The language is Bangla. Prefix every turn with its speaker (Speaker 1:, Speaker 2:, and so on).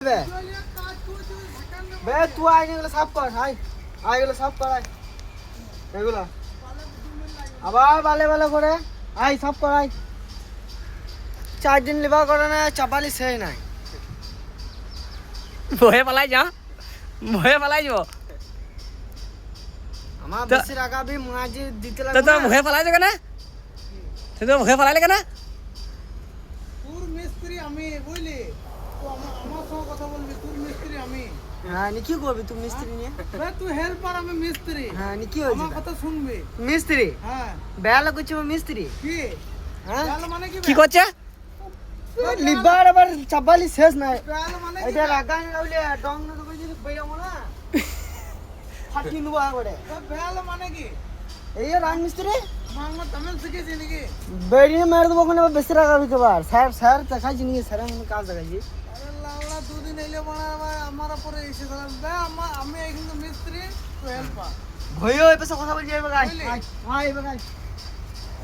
Speaker 1: বে বে তুই আয় এগুলো সাফ কর আয় আয় এগুলো সাফ কর আয় এগুলো আবার ভালো ভালো করে আয় সাফ কর আয় 4 দিন লিবা করে না চাপালি সেই নাই
Speaker 2: ভয়ে পালাই যা ভয়ে পালাই যাব
Speaker 1: আমার বেশি রাগাবি মাঝে দিতে
Speaker 2: তো
Speaker 1: লাগবে
Speaker 2: তো ভয়ে পালাইছ কেন তুই তো ভয়ে পালাইলে কেন
Speaker 3: তোর মিস্ত্রি আমি বুঝলি তো আমার সঙ্গে কথা বলবি তোর মিস্ত্রি আমি
Speaker 1: হ্যাঁ নি কি করবি তুই মিস্ত্রি নিয়ে
Speaker 3: তুই হেল্পার আমি মিস্ত্রি
Speaker 1: হ্যাঁ নি কি হয়েছে
Speaker 3: আমার কথা শুনবি
Speaker 1: মিস্ত্রি
Speaker 3: হ্যাঁ
Speaker 1: বেলা করছে মিস্ত্রি
Speaker 3: কি
Speaker 1: হ্যাঁ
Speaker 3: বেল মানে
Speaker 2: কি করছে
Speaker 1: লিবার আবার চাপালি শেষ নাই
Speaker 3: বেল মানে
Speaker 1: এটা রাগানি রাউলে ডং না তো কইছি বেয়ামো না ফাটি নুবা করে
Speaker 3: বেল মানে কি
Speaker 1: এই রাং মিস্ত্রি
Speaker 3: মাংমা তামিল শিখেছি নাকি
Speaker 1: বেড়ি মেরে দেবো ওখানে বেশি রাগাবি কেবার স্যার স্যার দেখাইছি নাকি স্যার আমি কাজ দেখাইছি
Speaker 3: আরে লাউলা দুদিন এলে মানে আমার উপরে এসে গেলাম আমি কিন্তু মিস্ত্রি তো হেল্পার
Speaker 1: ভয়ও এই পাশে কথা বলছি এবার আয় আয় এবার আয়